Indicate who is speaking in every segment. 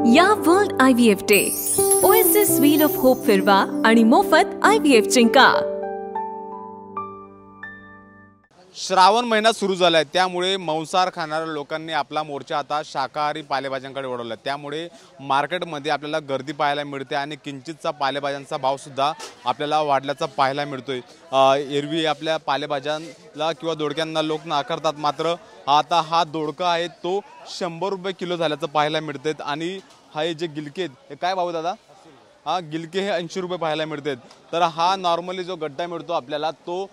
Speaker 1: या world IVF day OSS wheel of hope फिरवा आणि मोफत IVF जिंका।
Speaker 2: श्रावण महिना सुरू झालाय, त्यामुळे मांसाहार खाणाऱ्या लोकांनी आपला मोर्चा आता शाकाहारी पालेभाज्यांकडे वळवला। त्यामुळे मार्केटमध्ये आपल्याला गर्दी पाहायला मिळते आणि किंचितचा पालेभाज्यांचा भाव सुद्धा आपल्याला वाढल्याचा पाहायला मिळतोय। एरवी आपल्या पालेभाज्यांना किंवा दोडक्यांना लोक नाकारतात, मात्र आता हा दोडका आहे तो 100 रुपये किलो झाल्याचं पाहायला मिळते। आणि हे जे गिलके हे काय भाव दादा? हा गिलके हे 80 रुपये पाहायला मिळतात। तर हा नॉर्मली जो गड्डा मिळतो आपल्याला तो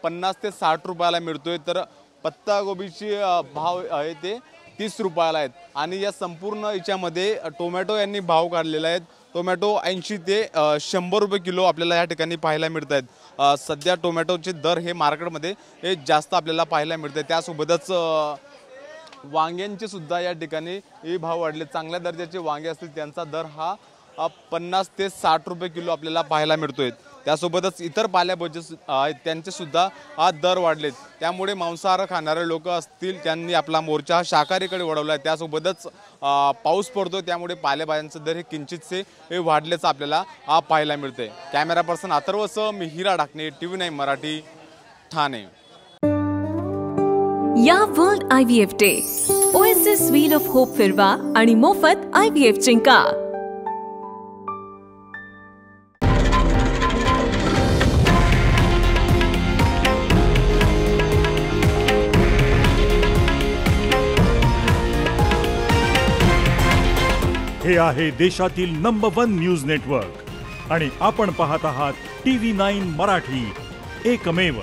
Speaker 2: 50 ते 60 रुपयाला मिळतोय। तर पत्ता गोबीची भाव आहे ते 30 रुपयाला आहेत। आणि या संपूर्ण याच्यामध्ये टोमॅटो यांनी भाव काढलेला आहे। टोमॅटो 80 ते 100 रुपये किलो आपल्याला या ठिकाणी पाहायला मिळत आहेत। सध्या टोमॅटोचे दर हे मार्केटमध्ये हे जास्त आपल्याला पाहायला मिळते। त्यासोबतच वांग्यांचे सुद्धा या ठिकाणी हे भाव वाढले। चांगल्या दर्जाचे वांगे असतील त्यांचा दर हा 50 ते 60 रुपये किलो आपल्याला पाहायला मिळतोय। त्यासोबतच इतर पालेभाज्या आहेत त्यांचे सुद्धा हा दर वाढलेत। त्यामुळे मांसाहार खाणारे लोक असतील त्यांनी आपला मोर्चा शाकाहारीकडे वळवला आहे। त्यासोबतच पाऊस पडतो त्यामुळे पालेभाज्यांचे दर हे किंचितसे हे वाढल्याचं आपल्याला पाहायला मिळते। कॅमेरा पर्सन अथर्वसह मी हिरा डाकणे, TV9 मराठी, ठाणे।
Speaker 1: या world IVF day OSS wheel of hope फिरवा आणि मोफत IVF जिंका।
Speaker 3: हे आहे देशातील नंबर 1 न्यूज नेटवर्क आणि आपण पाहत आहात TV9 मराठी, एकमेव।